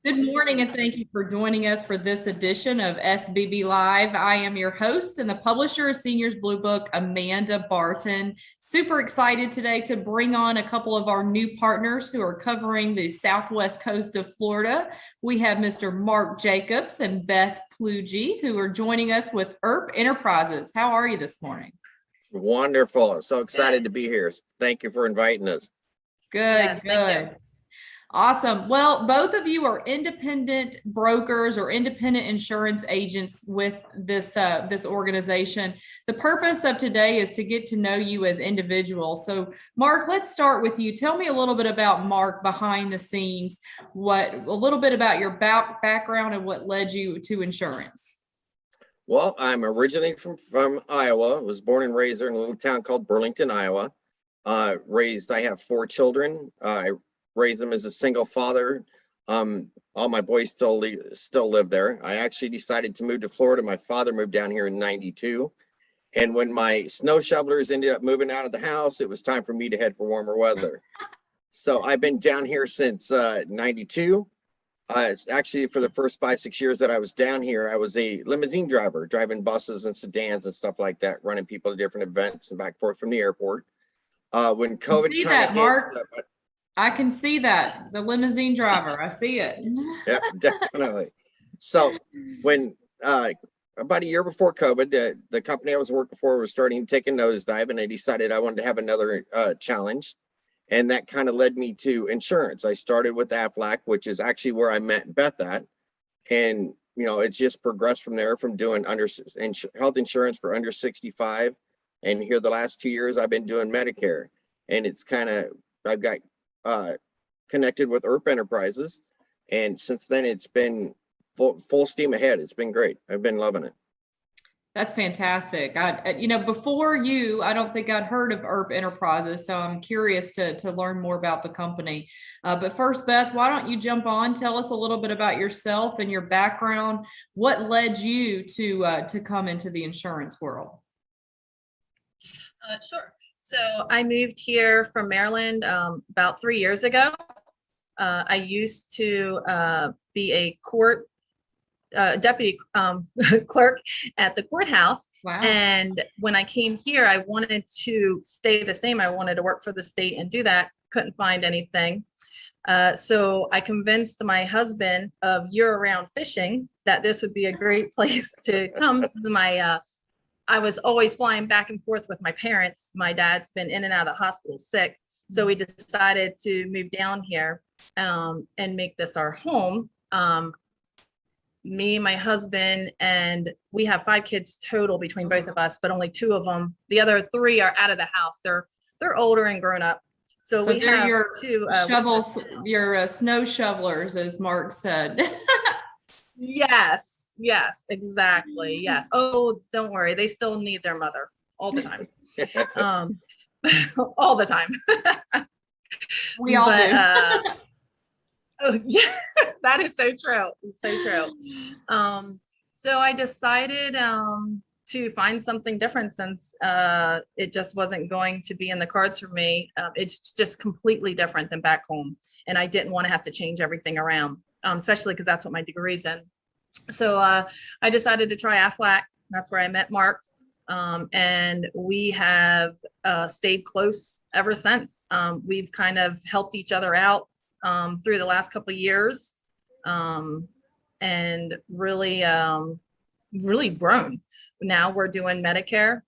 Good morning, and thank you for joining us for this edition of SBB Live. I am your host and the publisher of Seniors Blue Book, Amanda Barton. Super excited today to bring on a couple of our new partners who are covering the southwest coast of Florida. We have Mr. Marc Jacobs and Beth Plugge, who are joining us with Earp Enterprises. How are you this morning? Wonderful. So excited to be here. Thank you for inviting us. Good, Yes, thank you. good. Awesome. Well, both of you are independent brokers or independent insurance agents with this organization. The purpose of today is to get to know you as individuals. So, Marc, let's start with you. Tell me a little bit about Marc behind the scenes. A little bit about your background and what led you to insurance. Well, I'm originally from Iowa. I was born and raised there in a little town called Burlington, Iowa. I have 4 children. I raised them as a single father. All my boys still live there. I actually decided to move to Florida. My father moved down here in '92. And when my snow shovelers ended up moving out of the house, it was time for me to head for warmer weather. So I've been down here since '92. It's actually for the first 5-6 years that I was down here, I was a limousine driver, driving buses and sedans and stuff like that, running people to different events and back and forth from the airport. When COVID kind of hit, I can see that, the limousine driver. I see it. Yeah, definitely. So when about a year before COVID, the company I was working for was starting to take a nosedive, and I decided I wanted to have another challenge. And that kind of led me to insurance. I started with Aflac, which is actually where I met Beth at. And, it's just progressed from there, from doing health insurance for under 65. And here the last 2 years, I've been doing Medicare. And it's I've got connected with Earp Enterprises, and since then it's been full steam ahead. It's been great. I've been loving it. That's fantastic. Before you, I don't think I'd heard of Earp Enterprises, so I'm curious to learn more about the company. But first, Beth, why don't you jump on? Tell us a little bit about yourself and your background. What led you to come into the insurance world? Sure. So I moved here from Maryland about 3 years ago. I used to be a court deputy clerk at the courthouse. Wow. And when I came here, I wanted to stay the same. I wanted to work for the state and do that. Couldn't find anything. So I convinced my husband of year-round fishing that this would be a great place to come. I was always flying back and forth with my parents. My dad's been in and out of the hospital sick. So we decided to move down here and make this our home. Me, my husband, and we have 5 kids total between both of us, but only 2 of them. The other 3 are out of the house. They're older and grown up. So we have your 2 shovels, your snow shovelers, as Marc said. Yes, exactly. Yes. Oh, don't worry. They still need their mother all the time. All the time. We all do. Oh, yeah, that is so true. It's so true. So I decided to find something different since it just wasn't going to be in the cards for me. It's just completely different than back home. And I didn't want to have to change everything around, especially because that's what my degree's in. So I decided to try Aflac. That's where I met Marc. And we have stayed close ever since. We've kind of helped each other out through the last couple of years, and really grown. Now we're doing Medicare.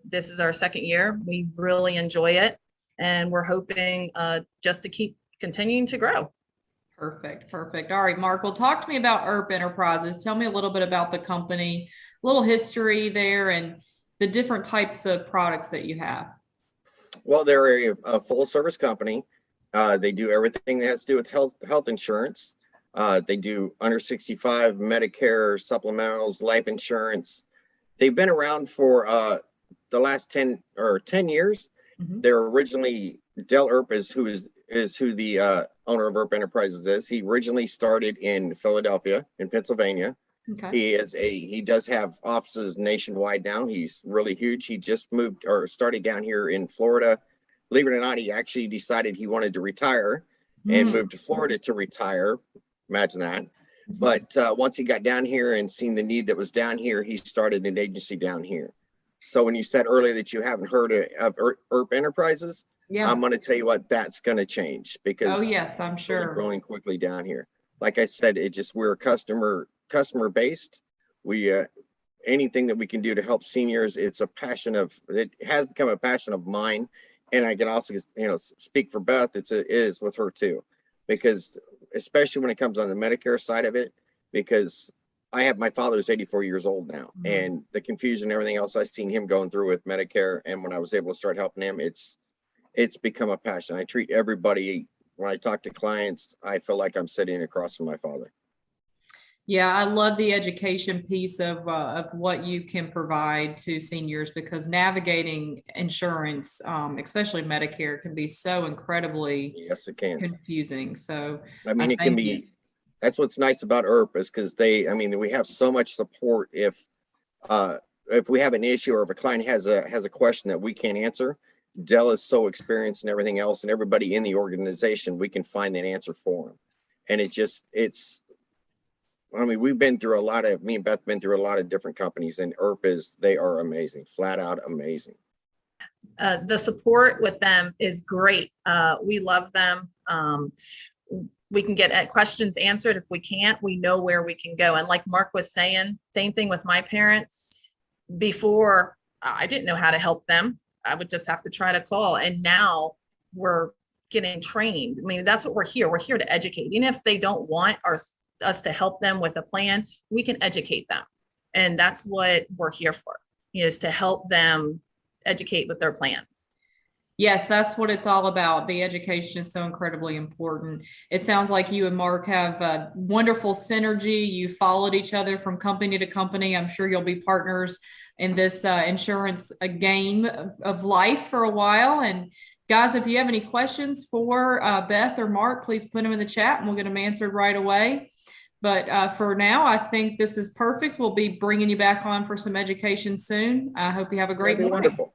This is our 2nd year. We really enjoy it, and we're hoping just to keep continuing to grow. Perfect. All right, Marc, well, talk to me about Earp Enterprises. Tell me a little bit about the company, a little history there, and the different types of products that you have. Well, they're a full service company. They do everything that has to do with health insurance. They do under 65 Medicare, supplementals, life insurance. They've been around for the last 10 years. Mm-hmm. They're originally Del Earp is who the owner of Earp Enterprises is. He originally started in Philadelphia, in Pennsylvania. Okay. He does have offices nationwide now. He's really huge. He just moved or started down here in Florida. Believe it or not, he actually decided he wanted to retire and moved to Florida to retire. Imagine that. But once he got down here and seen the need that was down here, he started an agency down here. So when you said earlier that you haven't heard of Earp Enterprises, Yeah. I'm going to tell you what, that's going to change because Oh yes, I'm we're sure. growing quickly down here. Like I said, we're customer based. We anything that we can do to help seniors, it has become a passion of mine. And I can also, speak for Beth, it is with her too, because especially when it comes on the Medicare side of it, because my father's 84 years old now, and the confusion and everything else I've seen him going through with Medicare. And when I was able to start helping him, it's become a passion. I treat everybody, when I talk to clients, I feel like I'm sitting across from my father. Yeah, I love the education piece of what you can provide to seniors, because navigating insurance, especially Medicare, can be so incredibly Yes, it can. confusing. So I mean, it can be. That's what's nice about Earp is because we have so much support. If we have an issue or if a client has a question that we can't answer, Dell is so experienced and everything else, and everybody in the organization, we can find that answer for them. And we've been through me and Beth been through a lot of different companies, and Earp they are amazing, flat out amazing. The support with them is great. We love them. We can get questions answered. If we can't, we know where we can go. And like Mark was saying, same thing with my parents. Before, I didn't know how to help them. I would just have to try to call. And now we're getting trained. I mean, that's what we're here. We're here to educate. Even if they don't want us to help them with a plan, we can educate them. And that's what we're here for, is to help them educate with their plans. Yes, that's what it's all about. The education is so incredibly important. It sounds like you and Mark have a wonderful synergy. You followed each other from company to company. I'm sure you'll be partners in this insurance game of life for a while. And guys, if you have any questions for Beth or Mark, please put them in the chat and we'll get them answered right away. But for now, I think this is perfect. We'll be bringing you back on for some education soon. I hope you have a great morning. Wonderful.